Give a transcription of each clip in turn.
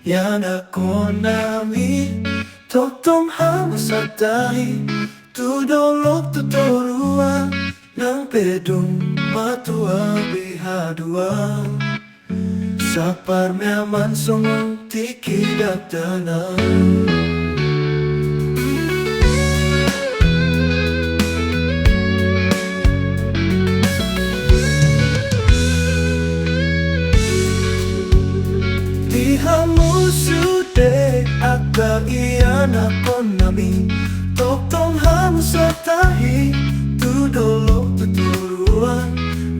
Yana ko nami Totong halos at dahi Tudolok tuturuan Ng pedong matua bihadua Sa parmeaman sungong tikidak danang Hamusude aga iyan ako nami Totong hamus sa tahi Tudolok tuturuan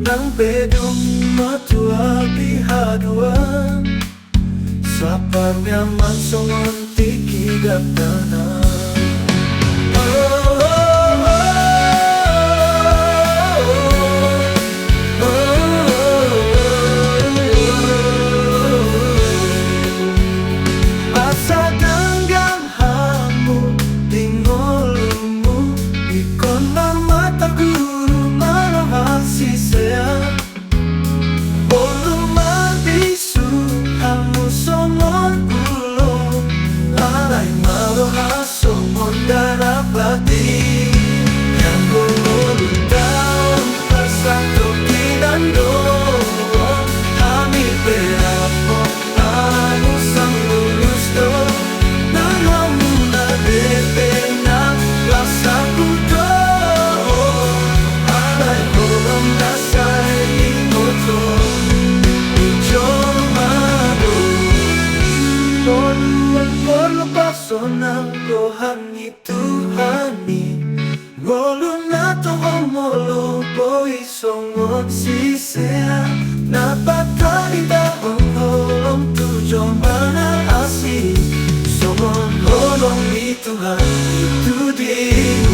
Ng bedong matua bihaduan Sa parmeaman songon tikidap tanah Darapati yang gulundaw pasakto kinando kami perapo ano sang gusto nang hamuna depena rasa kudo alay ko ang nasay imoto ujol mado Polo paso ng gohan Tuhani Ngolo na to homolo Boy songon sisea Napatalita ang holong tujo mana asih Songon holong ni Tuhan itu di